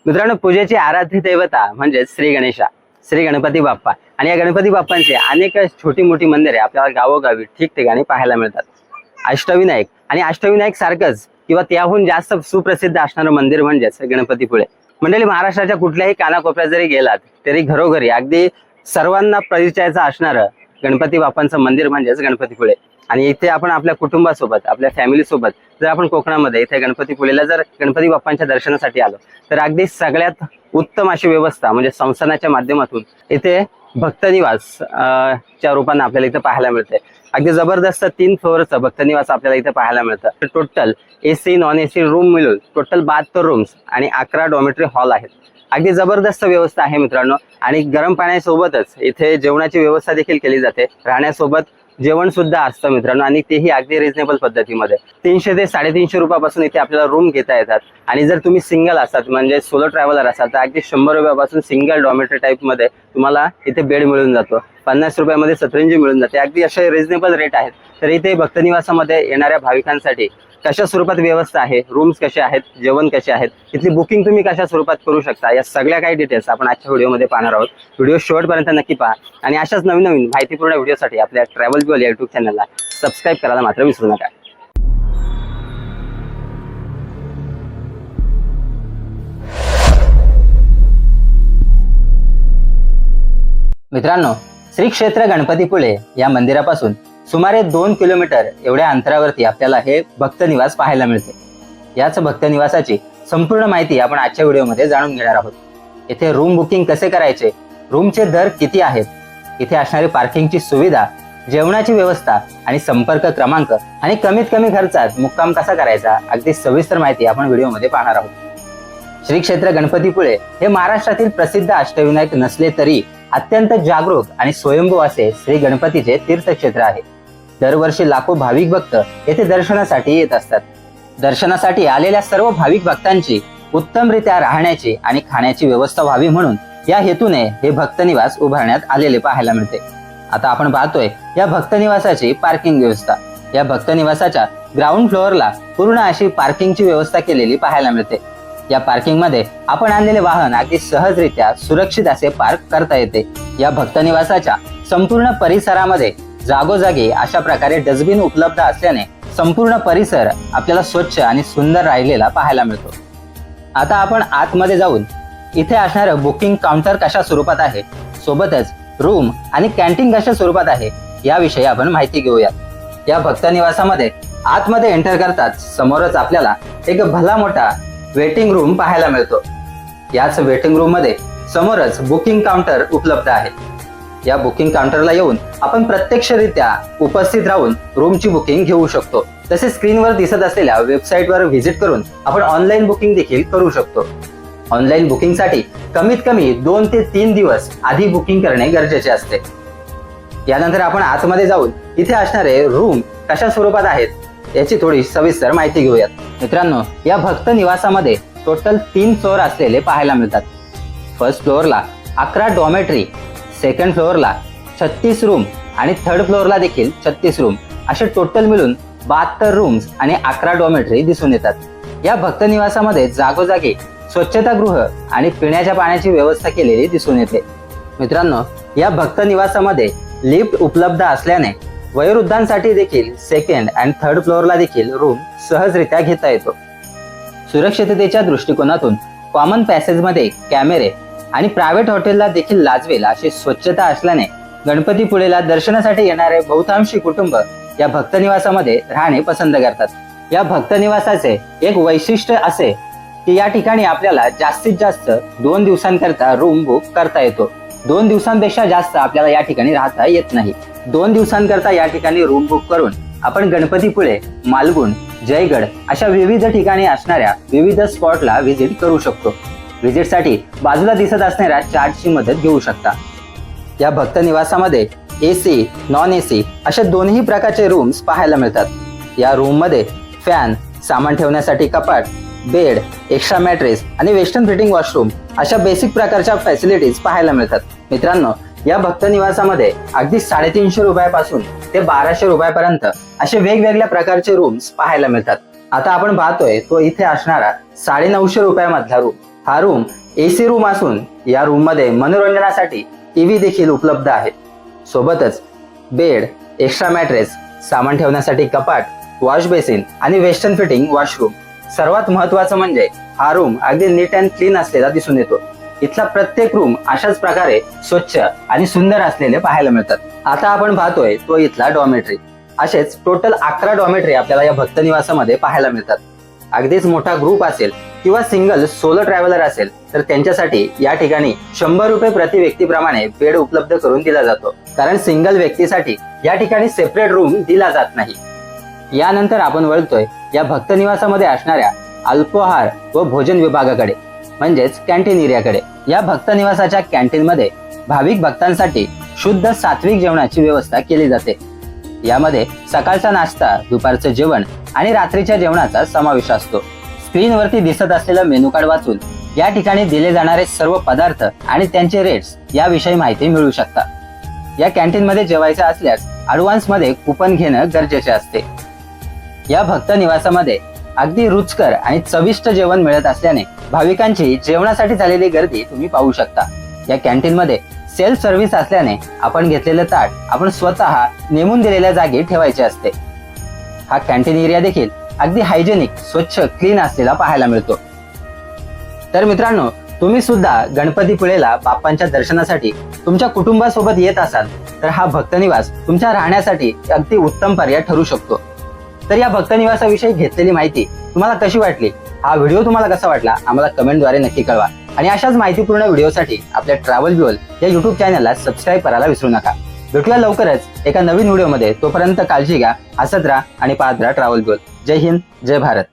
मित्रांनो, पूजेची आराध्य देवता म्हणजे श्री गणेशा, श्री गणपती बाप्पा. आणि या गणपती बाप्पांचे अनेक छोटी मोठी मंदिरे आपल्याला गावोगावी ठिकठिकाणी पाहायला मिळतात. अष्टविनायक आणि अष्टविनायक सारखंच किंवा त्याहून जास्त सुप्रसिद्ध असणारं मंदिर म्हणजेच गणपतीपुळे. मंडळी, महाराष्ट्राच्या कुठल्याही कानाकोपऱ्यात जरी गेलात तरी घरोघरी अगदी सर्वांना परिचयाचं असणारं गणपती बाप्पांचं मंदिर म्हणजेच गणपतीपुळे. आणि इथे आपण आपल्या कुटुंबासोबत, आपल्या फॅमिली सोबत जर आपण कोकणामध्ये इथे गणपतीपुळेला जर गणपती बाप्पांच्या दर्शनासाठी आलो तर अगदी सगळ्यात उत्तम अशी व्यवस्था म्हणजे संस्थानाच्या माध्यमातून इथे भक्तनिवास च्या रूपाने आपल्याला इथे पाहायला मिळते. अगदी जबरदस्त 3 फ्लोअरचं भक्तनिवास आपल्याला इथे पाहायला मिळतं. Total AC non AC room मिळून टोटल 72 रूम्स आणि 11 डॉर्मेटरी हॉल आहेत. अगदी जबरदस्त व्यवस्था आहे मित्रांनो. आणि गरम पाण्यासोबतच इथे जेवणाची व्यवस्था देखील केली जाते. राहण्यासोबत जेवण सुद्धा असतं मित्रांनो, आणि तेही अगदी रिजनेबल पद्धतीमध्ये. 300 ते 350 रुपयापासून इथे आपल्याला रूम घेता येतात. आणि जर तुम्ही सिंगल असाल म्हणजे सोलो ट्रॅव्हलर असाल तर अगदी 100 रुपयापासून सिंगल डॉर्मेटरी टाईप मध्ये तुम्हाला इथे बेड मिळून जातो. 50 रुपयामध्ये सतरंजी मिळून जाते. अगदी असे रिजनेबल रेट आहेत. तर इथे भक्तनिवासामध्ये येणाऱ्या भाविकांसाठी कशा स्वरूपात व्यवस्था आहे, रूम्स कसे आहेत, जेवण कसे आहेत, इथली बुकिंग तुम्ही कशा स्वरूपात करू शकता, या सगळ्या काही डिटेल्स आपण आजच्या व्हिडिओमध्ये पाहणार आहोत. व्हिडिओ शेवटपर्यंत नक्की पहा आणि अशाच नवीन नवीन माहितीपूर्ण व्हिडिओसाठी आपल्या ट्रॅव्हल ज्वेल युट्यूब चॅनलला सबस्क्राईब करायला मात्र विसरू नका. मित्रांनो, श्री क्षेत्र गणपतीपुळे या मंदिरापासून सुमारे 2 किलोमीटर एवढ्या अंतरावरती आपल्याला हे भक्तनिवास पाहायला मिळते. याच भक्तनिवासाची संपूर्ण माहिती आपण आजच्या व्हिडिओमध्ये जाणून घेणार आहोत. इथे रूम बुकिंग कसे करायचे, रूमचे दर किती आहेत, इथे असणारी पार्किंगची सुविधा, जेवणाची व्यवस्था आणि संपर्क क्रमांक आणि कमीत कमी खर्चात मुक्काम कसा करायचा, अगदी सविस्तर माहिती आपण व्हिडिओमध्ये पाहणार आहोत. श्री क्षेत्र गणपतीपुळे हे महाराष्ट्रातील प्रसिद्ध अष्टविनायक नसले तरी अत्यंत जागरूक आणि स्वयंभू असे श्री गणपतीचे तीर्थक्षेत्र आहे. दरवर्षी लाखो भाविक भक्त येथे दर्शनासाठी येत असतात. दर्शनासाठी आलेल्या सर्व भाविक भक्तांची उत्तमरित्या राहण्याची आणि खाण्याची व्यवस्था व्हावी म्हणून या हेतूने हे भक्तनिवास उभारण्यात आलेले पाहायला मिळते. आता आपण पाहतोय या भक्तनिवासाची पार्किंग व्यवस्था. या भक्तनिवासाच्या ग्राउंड फ्लोअरला पूर्ण अशी पार्किंगची व्यवस्था केलेली पाहायला मिळते. या पार्किंग मध्ये आपण आणलेले वाहन अगदी सहजरित्या सुरक्षित असे पार्क करता येते. या भक्तनिवासाच्या संपूर्ण परिसरामध्ये जागोजागी अशा प्रकारे डस्टबिन उपलब्ध असल्याने संपूर्ण परिसर आपल्याला स्वच्छ आणि सुंदर राहिलेला पाहायला मिळतो. आता आपण आतमध्ये जाऊन इथे असणारं बुकिंग काउंटर कशा स्वरूपात आहे, सोबतच रूम आणि कॅन्टीन कशा स्वरूपात आहे याविषयी आपण माहिती घेऊयात. या भक्तनिवासामध्ये आतमध्ये एंटर करताच समोरच आपल्याला एक भला मोठा वेटिंग रूम पाहायला मिळतो. याच वेटिंग रूम मध्ये समोरच बुकिंग काउंटर उपलब्ध आहे. या बुकिंग काउंटरला येऊन आपण प्रत्यक्षरित्या उपस्थित राहून रूमची बुकिंग घेऊ शकतो. तसेच स्क्रीनवर दिसत असलेल्या वेबसाईटवर व्हिजिट करून आपण ऑनलाईन बुकिंग देखील करू शकतो. ऑनलाईन बुकिंगसाठी कमीत कमी 2 ते 3 दिवस आधी बुकिंग करणे गरजेचे असते. यानंतर आपण आतमध्ये जाऊन इथे असणारे रूम कशा स्वरूपात आहेत याची थोडी सविस्तर माहिती घेऊयात. मित्रांनो, या भक्त निवासामध्ये टोटल 3 फ्लोअर असलेले पाहायला मिळतात. फर्स्ट फ्लोअरला 11 डॉर्मेटरी, सेकंड फ्लोअरला 36 रूम आणि थर्ड फ्लोअरला देखील 36 रूम, असे टोटल मिळून 72 रूम्स आणि 11 डॉर्मेटरी दिसून येतात. या भक्त निवासामध्ये जागोजागी स्वच्छतागृह आणि पिण्याच्या पाण्याची व्यवस्था केलेली दिसून येते. मित्रांनो, या भक्त निवासामध्ये लिफ्ट उपलब्ध असल्याने वयोवृद्धांसाठी देखील सेकंड आणि थर्ड फ्लोअरला देखील रूम सहजरित्या घेता येतो. सुरक्षिततेच्या दृष्टिकोनातून कॉमन पॅसेजमध्ये कॅमेरे आणि प्रायव्हेट हॉटेलला देखील लाजवेल अशी स्वच्छता असल्याने गणपतीपुळेला दर्शनासाठी येणारे बहुतांशी कुटुंब या भक्तनिवासामध्ये राहणे पसंत करतात. या भक्तनिवासाचे एक वैशिष्ट्य असे की या ठिकाणी आपल्याला जास्तीत जास्त 2 दिवसांकरता रूम बुक करता येतो. 2 दिवसांपेक्षा जास्त आपल्याला या ठिकाणी राहता येत नाही. 2 दिवसांकरता या ठिकाणी रूम बुक करून आपण गणपतीपुळे, मालगुण, जयगड अशा विविध ठिकाणी असणाऱ्या विविध स्पॉटला व्हिजिट करू शकतो. व्हिजिटसाठी बाजूला दिसत असणाऱ्या चार्टची मदत घेऊ शकता. या भक्त निवासामध्ये एसी, नॉन एसी अशा दोन्ही प्रकारचे रूम्स पाहायला मिळतात. या रूम मध्ये फॅन, सामान ठेवण्यासाठी कपाट, बेड, एक्स्ट्रा मॅट्रेस आणि वेस्टर्न फिटिंग वॉशरूम अशा बेसिक प्रकारच्या फॅसिलिटीज पाहायला मिळतात. मित्रांनो, या भक्त निवासामध्ये अगदी 350 रुपयापासून ते 1200 रुपयापर्यंत असे वेगवेगळ्या प्रकारचे रूम्स पाहायला मिळतात. आता आपण पाहतोय तो इथे असणारा 950 रुपयामधला रूम. हा रूम AC रूम असून या रूम मध्ये मनोरंजनासाठी टीव्ही देखील उपलब्ध आहे. सोबतच बेड, एक्स्ट्रा मॅट्रेस, सामान ठेवण्यासाठी कपाट, वॉश बेसिन आणि वेस्टर्न फिटिंग वॉशरूम. सर्वात महत्त्वाचं म्हणजे हा रूम अगदी नीट अँड क्लीन असलेला दिसून येतो. इथला प्रत्येक रूम अशाच प्रकारे स्वच्छ आणि सुंदर असलेले पाहायला मिळतात. आता आपण पाहतोय तो इथला डॉर्मेटरी. असेच टोटल 11 डॉर्मेटरी आपल्याला या भक्त निवासामध्ये पाहायला मिळतात. अगदीच मोठा ग्रुप असेल किंवा सिंगल सोलो ट्रॅव्हलर असेल तर त्यांच्यासाठी या ठिकाणी 100 रुपये प्रति व्यक्तीप्रमाणे बेड उपलब्ध करून दिला जातो. कारण सिंगल व्यक्तीसाठी या ठिकाणी सेपरेट रूम दिला जात नाही. यानंतर आपण वळतोय या भक्त निवासामध्ये असणाऱ्या अल्पोहार व भोजन विभागाकडे, म्हणजेच कॅन्टीन एरियाकडे. या भक्त निवासाच्या कॅन्टीन मध्ये भाविक भक्तांसाठी शुद्ध सात्विक जेवणाची व्यवस्था केली जाते. यामध्ये सकाळचा नाश्ता, दुपारचं जेवण आणि रात्रीच्या जेवणाचा समावेश असतो. स्क्रीनवरती दिसत असलेलं मेनू कार्ड वाचून या ठिकाणी दिले जाणारे सर्व पदार्थ आणि त्यांचे रेट्स याविषयी माहिती मिळू शकता. या कॅन्टीन मध्ये जेवायचं असल्यास ऍडव्हान्स मध्ये कुपन घेणं गरजेचे असते. या भक्त निवासामध्ये अगदी रुचकर आणि चविष्ट जेवण मिळत असल्याने भाविकांची जेवणासाठी झालेली गर्दी तुम्ही पाहू शकता. या कॅन्टीन मध्ये सेल्फ सर्व्हिस असल्याने आपण घेतलेलं ताट आपण स्वतः नेमून दिलेल्या जागी ठेवायचे असते. हा कॅन्टीन एरिया देखील अगदी हायजेनिक, स्वच्छ, क्लीन असलेला पाहायला मिळतो. तर मित्रांनो, तुम्ही सुद्धा गणपतीपुळेला बाप्पांच्या दर्शनासाठी तुमच्या कुटुंबासोबत येत असाल तर हा भक्त निवास तुमच्या राहण्यासाठी अगदी उत्तम पर्याय ठरू शकतो. तर या भक्त निवासाविषयी घेतलेली माहिती तुम्हाला कशी वाटली, हा व्हिडिओ तुम्हाला कसा वाटला आम्हाला कमेंटद्वारे नक्की कळवा. आणि अशाच माहितीपूर्ण व्हिडिओसाठी आपल्या ट्रॅव्हल ब्युअल या युट्यूब चॅनलला सबस्क्राईब करायला विसरू नका. भेटूया लवकरच एका नवीन व्हिडिओमध्ये. तोपर्यंत काळजी घ्या, हसत राहा आणि पाहत राहा ट्रॅव्हल ब्युअल. जय हिंद, जय भारत.